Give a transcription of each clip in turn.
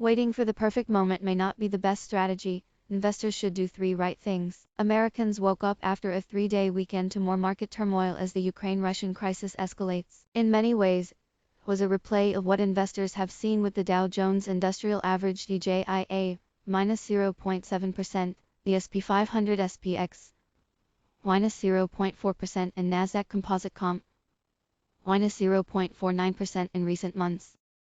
Waiting for the perfect moment may not be the best strategy. Investors should do 3 right things. Americans woke up after a 3-day weekend to more market turmoil as the Ukraine-Russian crisis escalates. In many ways, it was a replay of what investors have seen with the Dow Jones Industrial Average DJIA, minus 0.7%, the SP 500 SPX, minus 0.4%, and Nasdaq Composite Comp, minus 0.49% in recent months.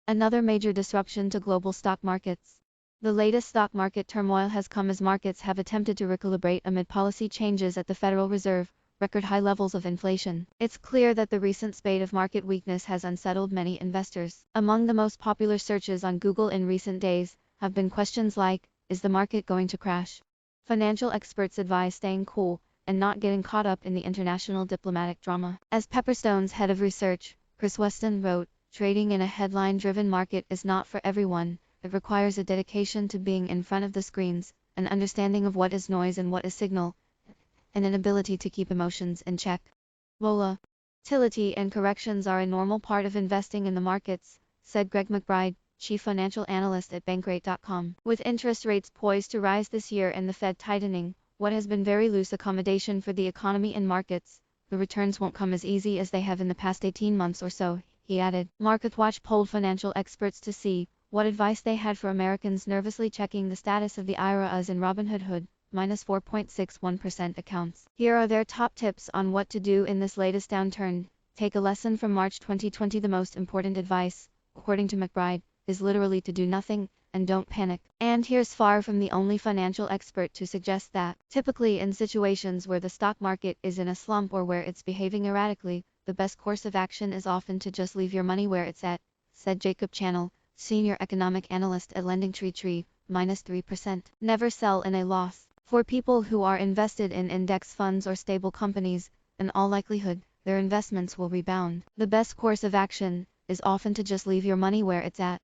Another major disruption to global stock markets. The latest stock market turmoil has come as markets have attempted to recalibrate amid policy changes at the Federal Reserve, record high levels of inflation. It's clear that the recent spate of market weakness has unsettled many investors. Among the most popular searches on Google in recent days have been questions like, is the market going to crash? Financial experts advise staying cool and not getting caught up in the international diplomatic drama. As Pepperstone's head of research, Chris Weston, wrote, trading in a headline-driven market is not for everyone. It requires a dedication to being in front of the screens, an understanding of what is noise and what is signal, and an ability to keep emotions in check. Volatility and corrections are a normal part of investing in the markets, said Greg McBride, chief financial analyst at Bankrate.com. With interest rates poised to rise this year and the Fed tightening what has been very loose accommodation for the economy and markets, the returns won't come as easy as they have in the past 18 months or so, he added. MarketWatch polled financial experts to see what advice they had for Americans nervously checking the status of the IRAs in Robinhood, minus 4.61% accounts. Here are their top tips on what to do in this latest downturn. Take a lesson from March 2020. The most important advice, according to McBride, is literally to do nothing, and don't panic. And here's far from the only financial expert to suggest that. Typically in situations where the stock market is in a slump or where it's behaving erratically, the best course of action is often to just leave your money where it's at, said Jacob Channel, senior economic analyst at LendingTree, minus 3%. Never sell in a loss. For people who are invested in index funds or stable companies, in all likelihood, their investments will rebound. The best course of action is often to just leave your money where it's at.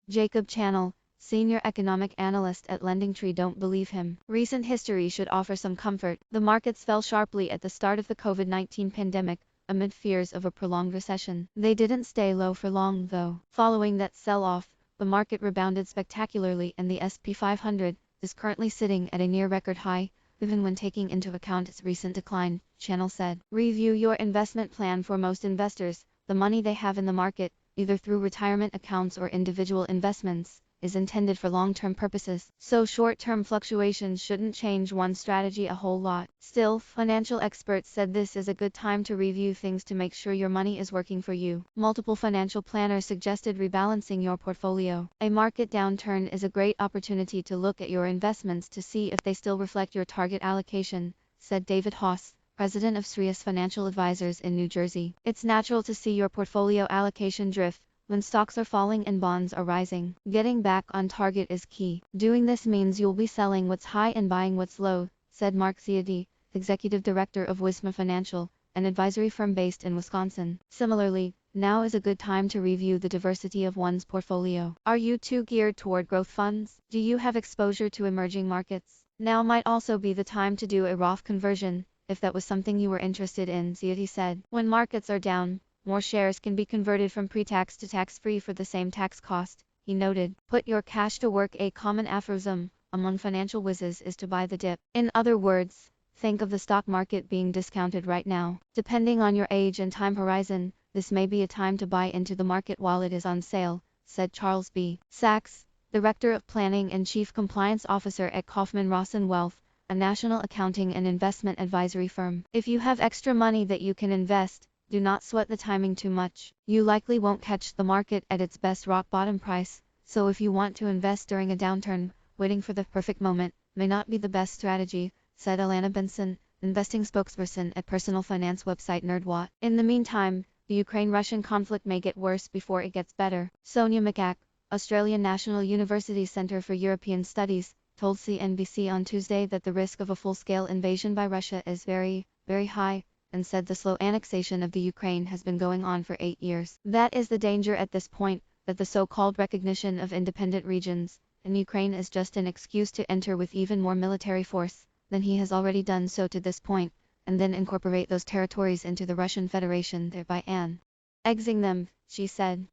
Jacob Channel, senior economic analyst at LendingTree, don't believe him. Recent history should offer some comfort. The markets fell sharply at the start of the COVID-19 pandemic, amid fears of a prolonged recession. They didn't stay low for long, though. Following that sell-off, the market rebounded spectacularly and the SP 500 is currently sitting at a near record high, even when taking into account its recent decline, Channel said. Review your investment plan. For most investors, the money they have in the market, either through retirement accounts or individual investments, is intended for long-term purposes, so short-term fluctuations shouldn't change one's strategy a whole lot. Still, financial experts said this is a good time to review things to make sure your money is working for you. Multiple financial planners suggested rebalancing your portfolio. A market downturn is a great opportunity to look at your investments to see if they still reflect your target allocation, said David Haas, president of Sirius Financial Advisors in New Jersey. It's natural to see your portfolio allocation drift when stocks are falling and bonds are rising. Getting back on target is key. Doing this means you'll be selling what's high and buying what's low, said Mark Ziadi, executive director of Wisma Financial, an advisory firm based in Wisconsin. Similarly, now is a good time to review the diversity of one's portfolio. Are you too geared toward growth funds? Do you have exposure to emerging markets? Now might also be the time to do a Roth conversion, if that was something you were interested in, Ziadi said. When markets are down, more shares can be converted from pre-tax to tax-free for the same tax cost, he noted. Put your cash to work. A common aphorism among financial whizzes is to buy the dip. In other words, think of the stock market being discounted right now. Depending on your age and time horizon, this may be a time to buy into the market while it is on sale, said Charles B. Sachs, Director of Planning and Chief Compliance Officer at Kaufman Ross & Wealth, a national accounting and investment advisory firm. If you have extra money that you can invest, do not sweat the timing too much. You likely won't catch the market at its best rock bottom price, so if you want to invest during a downturn, waiting for the perfect moment may not be the best strategy, said Alana Benson, investing spokesperson at personal finance website NerdWallet. In the meantime, the Ukraine-Russian conflict may get worse before it gets better. Sonia McCack, Australian National University Centre for European Studies, told CNBC on Tuesday that the risk of a full-scale invasion by Russia is very, very high, and said the slow annexation of the Ukraine has been going on for 8 years. That is the danger at this point, that the so-called recognition of independent regions in Ukraine is just an excuse to enter with even more military force than he has already done so to this point, and then incorporate those territories into the Russian Federation, thereby annexing them, she said.